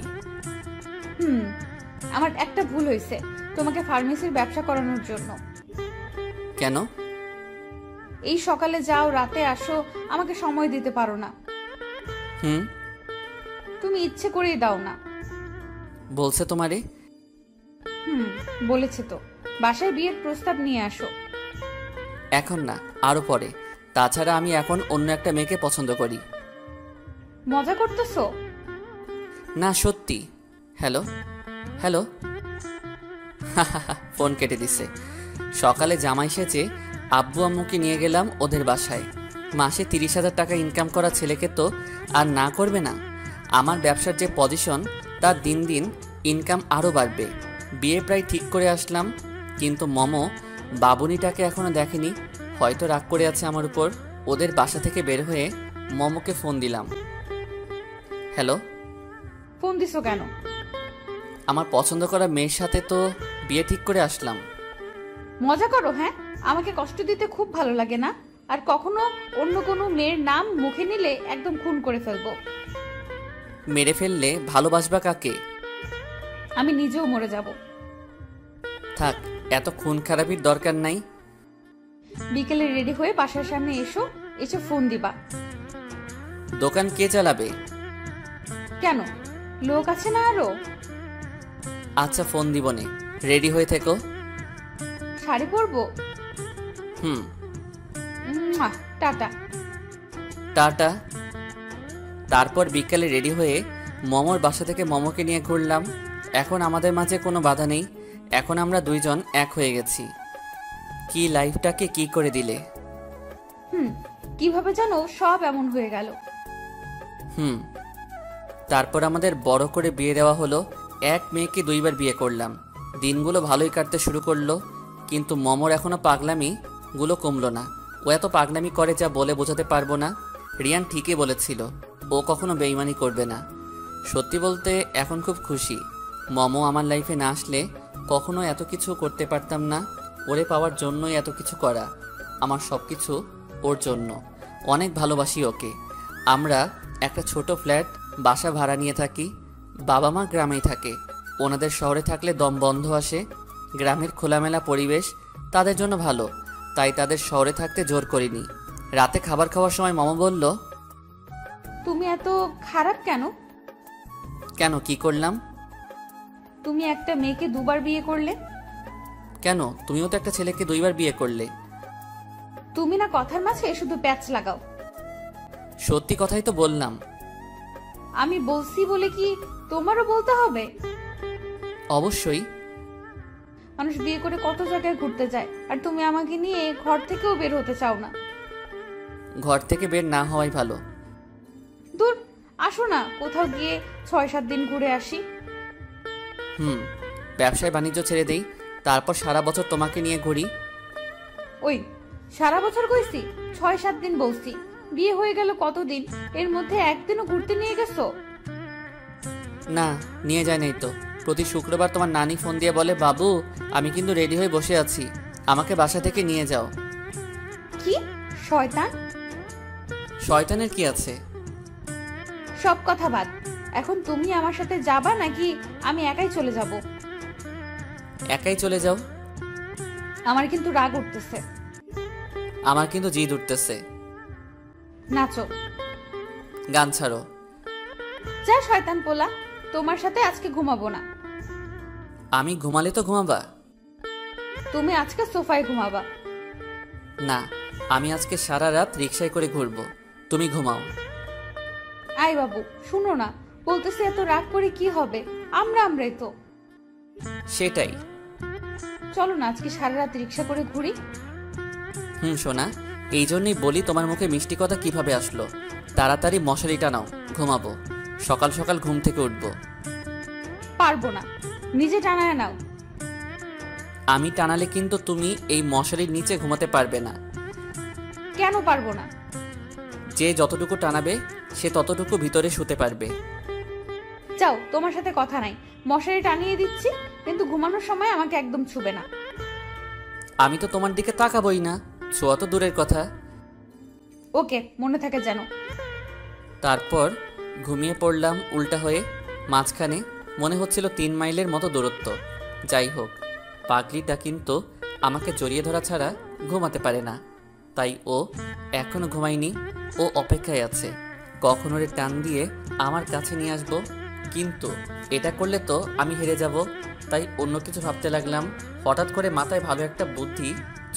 হুম। আমার একটা ভুল হয়েছে, তোমাকে ফার্মেসির ব্যবসা করানোর জন্য। কেন? এই সকালে যাও, রাতে আসো, আমাকে সময় দিতে পারো না। হুম। তুমি ইচ্ছে করেই দাও না। বলছে তোমারে? হুম, বলেছে তো। বাসায় বিয়ের প্রস্তাব নিয়ে আসো। এখন না, আরো পরে। তাছাড়া আমি এখন অন্য একটা মেয়েকে পছন্দ করি। মজা করতেছো? না, সত্যি। Hello hello. ফোন কেটে দিছে। সকালে জামাই সেজে আব্বু আম্মুকে নিয়ে গেলাম ওদের বাসায়। মাসে 30,000 টাকা ইনকাম করা ছেলেকে তো আর না করবে না। আমার ব্যবসার যে পজিশন, তার দিন দিন ইনকাম আরও বাড়বে। বিয়ে প্রায় ঠিক করে আসলাম, কিন্তু মমো বাবুনিটাকে এখনও দেখেনি। হয়তো রাগ করে আছে আমার উপর। ওদের বাসা থেকে বের হয়ে মমোকে ফোন দিলাম। হ্যালো। ফোন দিছো কেন? আমার পছন্দ করা মেয়ের সাথে তো বিয়ে ঠিক করে আসলাম। মজা করো? হ্যাঁ, আমাকে কষ্ট দিতে খুব ভালো লাগে না। আর কখনো অন্য কোনো মেয়ের নাম মুখে নিলে একদম খুন করে ফেলবো। মেরে ফেললে ভালোবাসবা কাকে? আমি নিজেও মরে যাব। থাক, এত খুন খারাপির দরকার নাই। বিকেলে রেডি হয়ে বাসার সামনে এসো, এসে ফোন দিবা। দোকান কে চালাবে? কেন, লোক আছে না আরো? আচ্ছা, ফোন দিবনে। রেডি হয়ে থেকো। শাড়ি পরবো? হুম। টাটা। টাটা। তারপর বিকালে রেডি হয়ে মমোর বাসা থেকে মমোকে নিয়ে ঘুরলাম। এখন আমাদের মাঝে কোনো বাধা নেই। এখন আমরা দুইজন এক হয়ে গেছি। কি লাইফটাকে কি করে দিলে। কিভাবে জানো সব এমন হয়ে গেল? তারপর আমাদের বড় করে বিয়ে দেওয়া হলো। এক মেয়েকে 2 বার বিয়ে করলাম। দিনগুলো ভালোই কাটতে শুরু করলো, কিন্তু মমর এখনো পাগলামিগুলো কমলো না। ও এত পাগলামি করে যা বলে বোঝাতে পারবো না। রিয়ান ঠিকই বলেছিল, ও কখনো বেইমানি করবে না। সত্যি বলতে এখন খুব খুশি। মমো আমার লাইফে না আসলে কখনো এত কিছু করতে পারতাম না। ওরে পাওয়ার জন্যই এত কিছু করা। আমার সব কিছু ওর জন্য। অনেক ভালোবাসি ওকে। আমরা একটা ছোট ফ্ল্যাট বাসা ভাড়া নিয়ে থাকি। বাবা মা গ্রামেই থাকে। ওনাদের শহরে থাকলে দম বন্ধ আসে। গ্রামের খোলামেলা পরিবেশ তাদের জন্য ভালো, তাই তাদের শহরে থাকতে জোর করিনি। রাতে খাবার খাওয়ার সময় মামা বলল, তুমি এত খারাপ কেন? কেন, কি করলাম? তুমি একটা মেয়েকে দুবার বিয়ে করলে। কেন, তুমিও তো একটা ছেলেকে 2বার বিয়ে করলে। তুমি না কথার মাঝে শুধু প্যাচ লাগাও। সত্যি কথাই তো বললাম। আমি বলছি বলে কি তোমারও বলতে হবে? অবশ্যই। মানুষ বিয়ে করে কত জায়গায় ঘুরতে যায়, আর তুমি আমাকে নিয়ে ঘর থেকেও বের হতে চাও না। ঘর থেকে বের না হওয়াই ভালো। দূর, আসো না কোথাও গিয়ে 6-7 দিন ঘুরে আসি। ব্যবসায় বাণিজ্য ছেড়ে দেই, তারপর সারা বছর তোমাকে নিয়ে ঘুরি। ওই সারা বছর কইছি? 6-7 দিন বলছি। বিয়ে হয়ে গেল কতদিন, এর মধ্যে একদিনও ঘুরতে নিয়ে গেছো? না, নিয়ে যায় নাই তো। প্রতি শুক্রবার তোমার নানি ফোন দিয়ে বলে, বাবু আমি কিন্তু রেডি হয়ে বসে আছি, আমাকে বাসা থেকে নিয়ে যাও। কি শয়তান! শয়তানের কি আছে? সব কথা বাদ, এখন তুমি আমার সাথে যাবা নাকি আমি একাই চলে যাব? একাই চলে যাও। আমার কিন্তু রাগ উঠতেছে। আমার কিন্তু জিদ উঠতেছে। নাচো। গান ছাড়ো। যা শয়তান পোলা, তোমার সাথে আজকে ঘুমাবো না। আমি ঘুমালে তো ঘুমাবা? তুমি আজকে সোফায় ঘুমাবা। না, আমি আজকে সারা রাত রিকশায় করে ঘুরবো, তুমি ঘুমাও। আই বাবু শুনো না, বলতেছি এত রাগ করে কি হবে? আমরাই তো। সেটাই। চলো না আজকে সারা রাত রিকশা করে ঘুরি। সোনা, এই জন্যই বলি তোমার মুখে মিষ্টি কথা কিভাবে আসলো। তাড়াতাড়ি মশারি টানাও, ঘুমাবো। সকাল সকাল ঘুম থেকে উঠবো। পারবো না, নিজে টানায় নাও। আমি টানালে কিন্তু তুমি এই মশারির নিচে ঘুমাতে পারবে না। কেন পারবো না? যে যতটুকু টানাবে সে ততটুকু ভিতরে শুতে পারবে। যাও, তোমার সাথে কথা নাই। মশারি টানিয়ে দিচ্ছি, কিন্তু ঘুমানোর সময় আমাকে একদম ছুবে না। আমি তো তোমার দিকে তাকাবই না, ছোঁয়া তো দূরের কথা। ওকে, মনে থাকে যেন। তারপর ঘুমিয়ে পড়লাম উল্টা হয়ে। মাঝখানে মনে হচ্ছিল 3 মাইলের মতো দূরত্ব। যাই হোক, পাগলিটা কিন্তু আমাকে জড়িয়ে ধরা ছাড়া ঘুমাতে পারে না। তাই ও এখনো ঘুমায়নি। ও অপেক্ষায় আছে কখন ওরে টান দিয়ে আমার কাছে নিয়ে আসবো। কিন্তু এটা করলে তো আমি হেরে যাব। তাই অন্য কিছু ভাবতে লাগলাম। হঠাৎ করে মাথায় ভালো একটা বুদ্ধি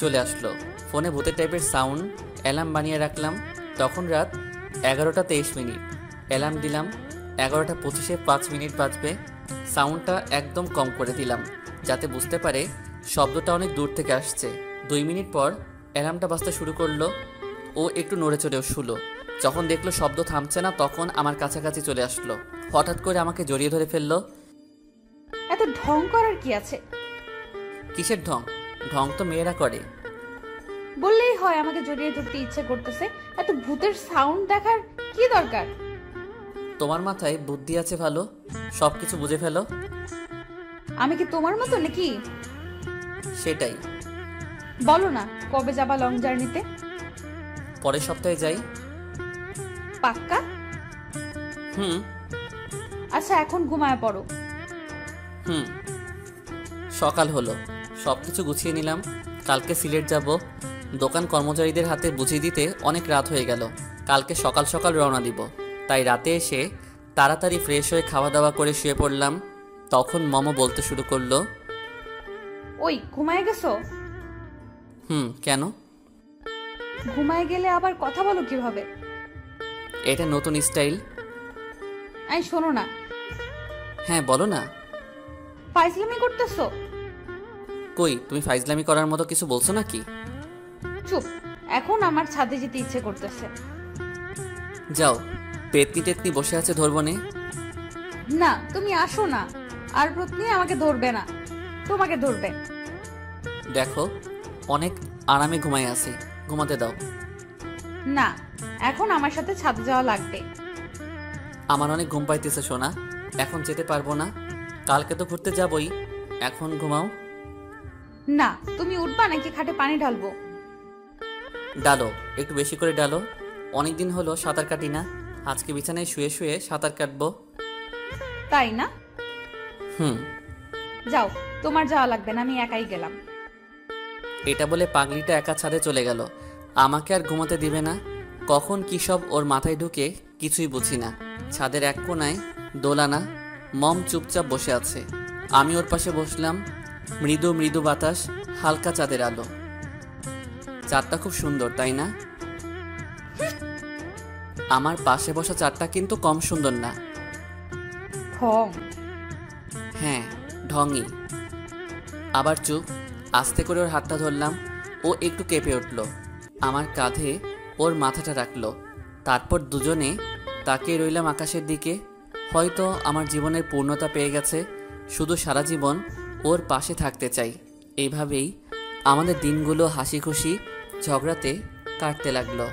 চলে আসলো। ফোনে ভূতের টাইপের সাউন্ড অ্যালার্ম বানিয়ে রাখলাম। তখন রাত 11:23। অ্যালার্ম দিলাম 11:25-এ 5 মিনিট বাজবে। সাউন্ডটা একদম কম করে দিলাম যাতে বুঝতে পারে শব্দটা অনেক দূর থেকে আসছে। 2 মিনিট পর অ্যালার্মটা বাজতে শুরু করলো। ও একটু নড়ে চড়েও শুলো। যখন দেখলো শব্দ থামছে না, তখন আমার কাছাকাছি চলে আসলো। হঠাৎ করে আমাকে জড়িয়ে ধরে ফেললো। এত ঢং করার কি আছে? কিসের ঢং? ঢং তো মেয়েরা করে। বললেই হয় আমাকে জড়িয়ে ধরতে ইচ্ছে করতেছে। এত ভূতের সাউন্ড দেখার কি দরকার? তোমার মাথায় বুদ্ধি আছে ভালো, সবকিছু বুঝে ফেলো। আমি কি তোমার মতো নাকি? সেটাই। বলো না কবে যাবা লং জার্নিতে? পরের সপ্তাহে যাই। পাক্কা? আচ্ছা এখন ঘুমায় পড়ো। সকাল হলো, সবকিছু গুছিয়ে নিলাম। কালকে সিলেট যাব। দোকান কর্মচারীদের হাতে বুঝিয়ে দিতে অনেক রাত হয়ে গেল। কালকে সকাল সকাল রওনা দিব। তাই রাতে এসে তাড়াতাড়ি ফ্রেশ হয়ে খাওয়া দাওয়া করে শুয়ে পড়লাম। তখন মমো বলতে শুরু করলো, ওই ঘুমায় গেছো? কেন? ঘুমায় গেলে আবার কথা বলো কিভাবে? এটা নতুন স্টাইল। আই শোনো না। হ্যাঁ বলো না। ফাইজলামি করতেছো? কই, তুমি ফাইজলামি করার মতো কিছু বলছো নাকি? চুপ, এখন আমার ছাদে যেতে ইচ্ছে করতেছে। যাও, পেতনি টেতনি বসে আছে ধরবো নে। না তুমি আসো না, আর প্রতিদিন আমাকে ধরবে না, তোমাকে ধরবে। দেখো অনেক আরামে ঘুমাই আছি, ঘুমাতে দাও। না, এখন আমার সাথে ছাদে যাওয়া লাগবে। আমার অনেক ঘুম পাইতেছে সোনা, এখন যেতে পারবো না। কালকে তো ঘুরতে যাবই, এখন ঘুমাও। না, তুমি উঠবা নাকি খাটে পানি ঢালবো? ডালো, একটু বেশি করে ডালো। অনেকদিন হলো সাঁতার কাটি না, আজকে বিছানায় শুয়ে শুয়ে সাঁতার কাটবো। তাই না? হুম। যাও, তোমার যাওয়া লাগবে না, আমি একাই গেলাম। এটা বলে পাগলিটা একা ছাদে চলে গেল। আমাকে আর ঘুমাতে দিবে না। কখন কী সব ওর মাথায় ঢুকে কিছুই বুঝি না। ছাদের এক কোনায় দোলানা, মম চুপচাপ বসে আছে। আমি ওর পাশে বসলাম। মৃদু মৃদু বাতাস, হালকা চাঁদের আলো। চাঁদটা খুব সুন্দর, তাই না? আমার পাশে বসা চাঁদটা কিন্তু কম সুন্দর না। ঠং। হ্যাঁ, ঢঙই। আবার চুপ। আস্তে করে ওর হাতটা ধরলাম। ও একটু কেঁপে উঠল। আমার কাঁধে ওর মাথাটা রাখলো। তারপর দুজনে তাকিয়ে রইলাম আকাশের দিকে। হয়তো আমার জীবনের পূর্ণতা পেয়ে গেছে। শুধু সারা জীবন ওর পাশে থাকতে চাই। এইভাবেই আমাদের দিনগুলো হাসি খুশি ঝগড়াতে কাটতে লাগলো।